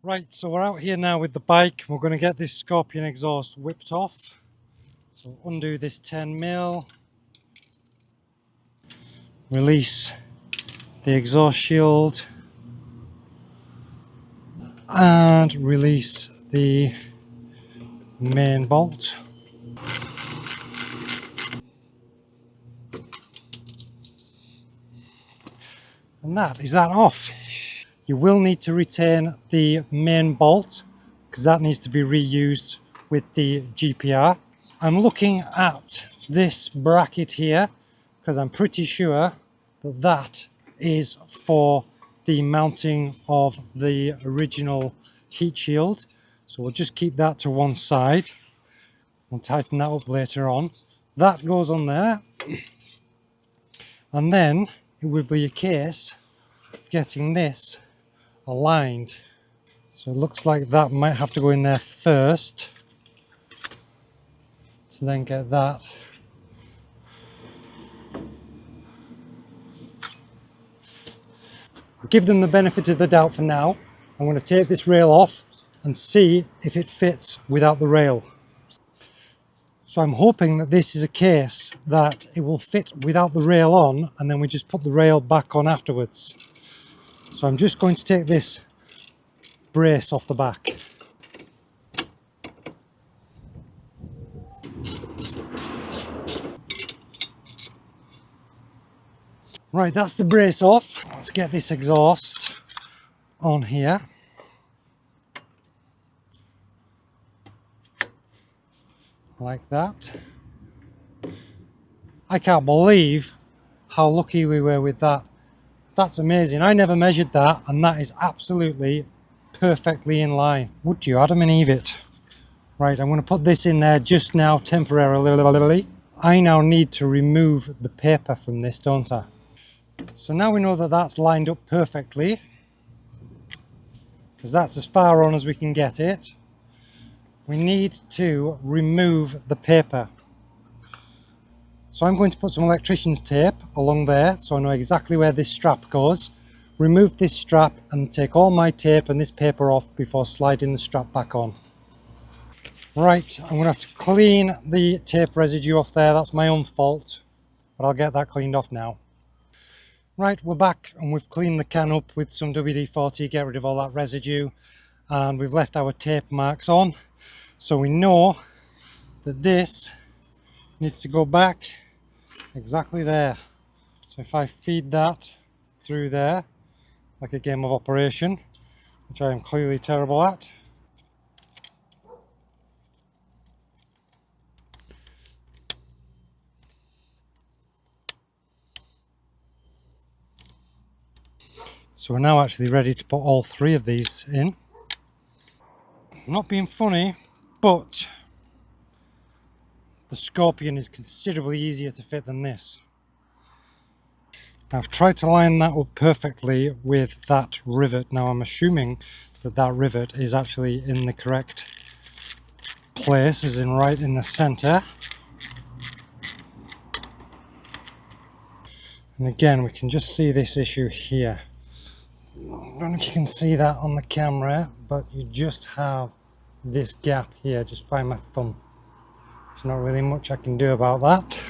Right, so we're out here now with the bike. We're going to get this Scorpion exhaust whipped off. So undo this 10mm, release the exhaust shield, and release the main bolt. And that is that off. You will need to retain the main bolt because that needs to be reused with the GPR. I'm looking at this bracket here because I'm pretty sure that that is for the mounting of the original heat shield. So we'll just keep that to one side. We'll tighten that up later on. That goes on there. And then it would be a case of getting this aligned. So it looks like that might have to go in there first to then get that. I'll give them the benefit of the doubt for now. I'm going to take this rail off and see if it fits without the rail. So I'm hoping that this is a case that it will fit without the rail on, and then we just put the rail back on afterwards. So I'm just going to take this brace off the back. Right, that's the brace off. Let's get this exhaust on here. Like that. I can't believe how lucky we were with that. That's amazing. I never measured that, and that is absolutely perfectly in line. Would you, Adam and Eve it? Right, I'm going to put this in there just now temporarily. I now need to remove the paper from this, don't I? So now we know that that's lined up perfectly, because that's as far on as we can get it. We need to remove the paper. So I'm going to put some electrician's tape along there so I know exactly where this strap goes. Remove this strap and take all my tape and this paper off before sliding the strap back on. Right, I'm going to have to clean the tape residue off there. That's my own fault, but I'll get that cleaned off now. Right, we're back and we've cleaned the can up with some WD-40, get rid of all that residue, and we've left our tape marks on. So we know that this needs to go back exactly there. So if I feed that through there, like a game of operation, which I am clearly terrible at. So we're now actually ready to put all three of these in. I'm not being funny, but the Scorpion is considerably easier to fit than this. Now I've tried to line that up perfectly with that rivet. Now I'm assuming that that rivet is actually in the correct place, as in right in the center. And again, we can just see this issue here. I don't know if you can see that on the camera, but you just have this gap here just by my thumb. There's not really much I can do about that.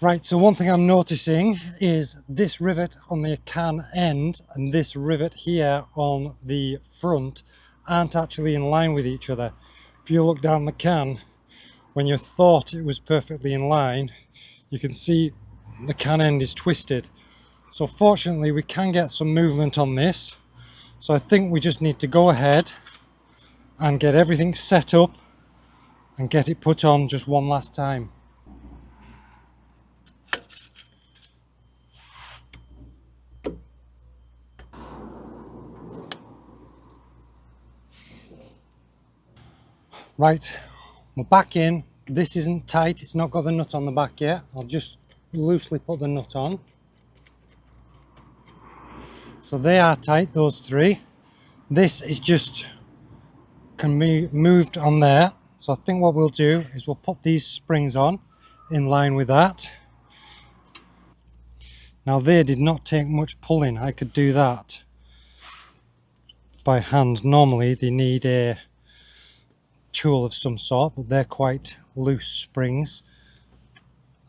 Right, so one thing I'm noticing is this rivet on the can end and this rivet here on the front aren't actually in line with each other. If you look down the can, when you thought it was perfectly in line, you can see the can end is twisted. So fortunately we can get some movement on this. So I think we just need to go ahead and get everything set up and get it put on just one last time. Right, we're back in. This isn't tight, it's not got the nut on the back yet. I'll just loosely put the nut on. So they are tight, those three. This is just can be moved on there. So I think what we'll do is we'll put these springs on in line with that. Now they did not take much pulling, I could do that. by hand. Normally they need a tool of some sort, but they're quite loose springs.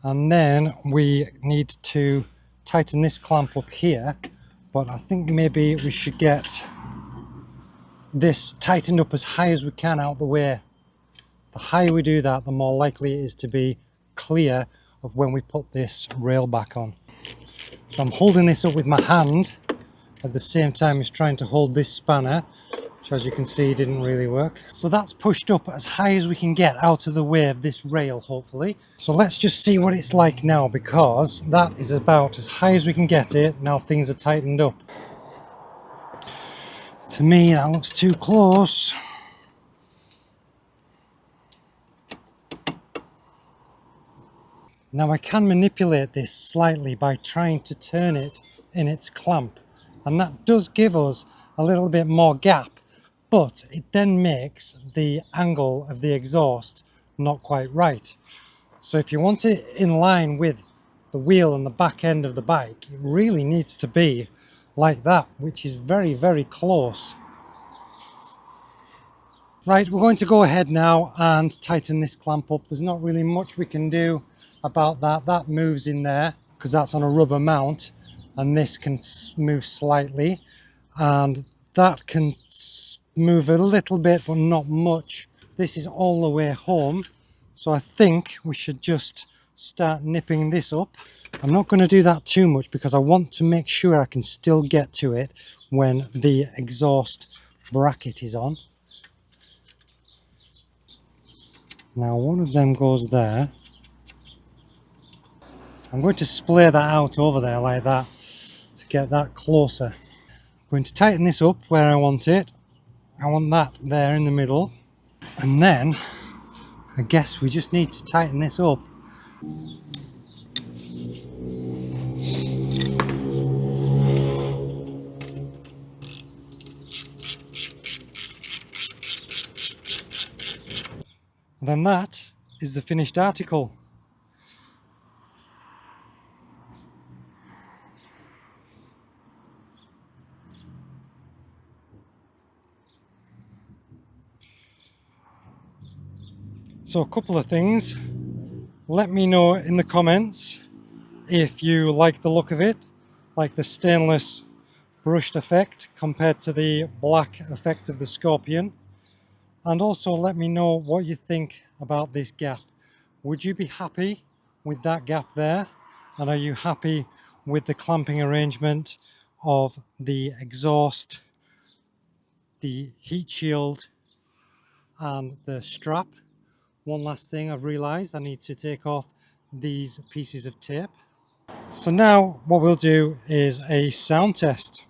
And then we need to tighten this clamp up here, but I think maybe we should get this tightened up as high as we can out the way. The higher we do that, the more likely it is to be clear of when we put this rail back on. So I'm holding this up with my hand at the same time as trying to hold this spanner, which as you can see didn't really work. So that's pushed up as high as we can get out of the way of this rail, hopefully. So let's just see what it's like now, because that is about as high as we can get it. Now things are tightened up. To me, that looks too close. Now I can manipulate this slightly by trying to turn it in its clamp, and that does give us a little bit more gap, but it then makes the angle of the exhaust not quite right. So if you want it in line with the wheel and the back end of the bike, it really needs to be like that, which is very, very close. Right, we're going to go ahead now and tighten this clamp up. There's not really much we can do about that. That moves in there because that's on a rubber mount, and this can move slightly, and that can move a little bit but not much. This is all the way home, so I think we should just start nipping this up. I'm not going to do that too much because I want to make sure I can still get to it when the exhaust bracket is on. Now one of them goes there. I'm going to splay that out over there like that to get that closer. I'm going to tighten this up where I want it. I want that there in the middle. And then I guess we just need to tighten this up. And then that is the finished article. So a couple of things. Let me know in the comments if you like the look of it, like the stainless brushed effect compared to the black effect of the Scorpion. And also let me know what you think about this gap. Would you be happy with that gap there? And are you happy with the clamping arrangement of the exhaust, the heat shield and the strap? One last thing I've realised, I need to take off these pieces of tape. So now what we'll do is a sound test.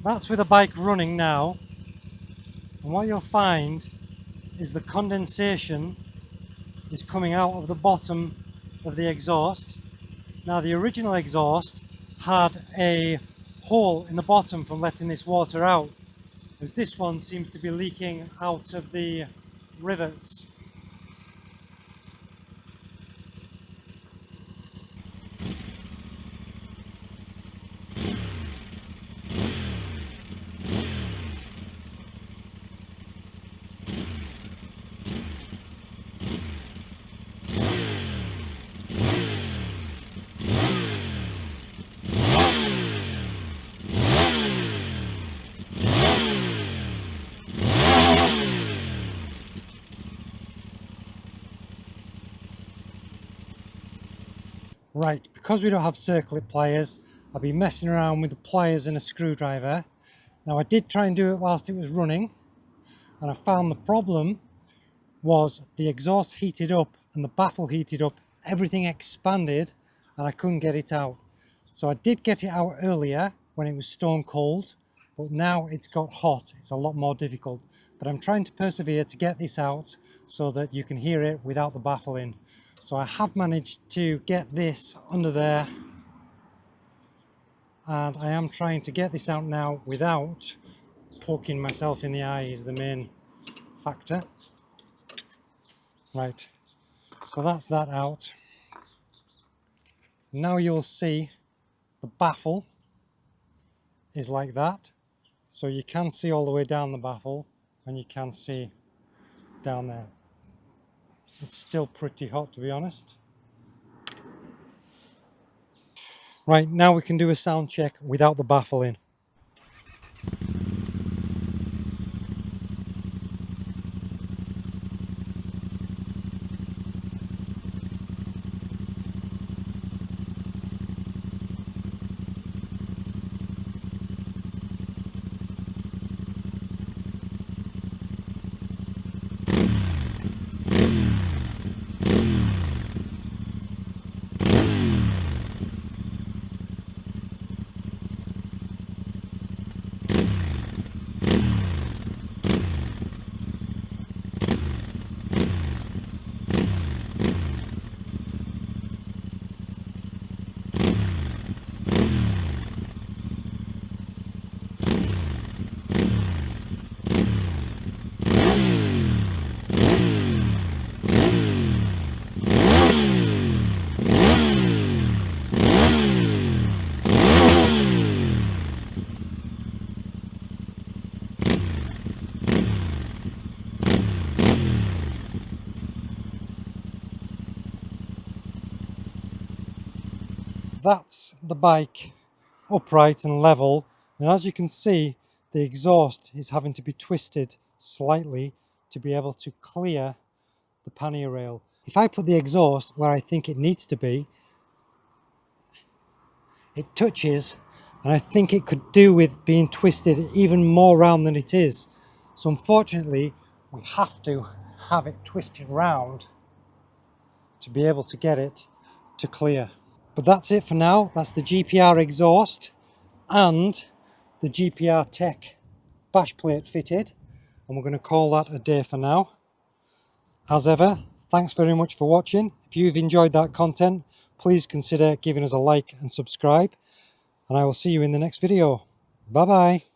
That's with the bike running now, and what you'll find is the condensation is coming out of the bottom of the exhaust. Now the original exhaust had a hole in the bottom from letting this water out, as this one seems to be leaking out of the rivets. Right, because we don't have circlip pliers, I'll be messing around with the pliers and a screwdriver. Now I did try and do it whilst it was running, and I found the problem was the exhaust heated up and the baffle heated up, everything expanded and I couldn't get it out. So I did get it out earlier when it was stone cold, but now it's got hot. It's a lot more difficult, but I'm trying to persevere to get this out so that you can hear it without the baffle in. So I have managed to get this under there, and I am trying to get this out now without poking myself in the eye is the main factor. Right, so that's that out. Now you'll see the baffle is like that. So you can see all the way down the baffle and you can see down there. It's still pretty hot, to be honest. Right, now we can do a sound check without the baffle in. That's the bike upright and level, and as you can see, the exhaust is having to be twisted slightly to be able to clear the pannier rail. If I put the exhaust where I think it needs to be, it touches, and I think it could do with being twisted even more round than it is. So unfortunately, we have to have it twisted round to be able to get it to clear. But that's it for now. That's the GPR exhaust and the GPR Tech bash plate fitted, and we're going to call that a day for now. As ever, thanks very much for watching. If you've enjoyed that content, please consider giving us a like and subscribe, and I will see you in the next video. Bye bye.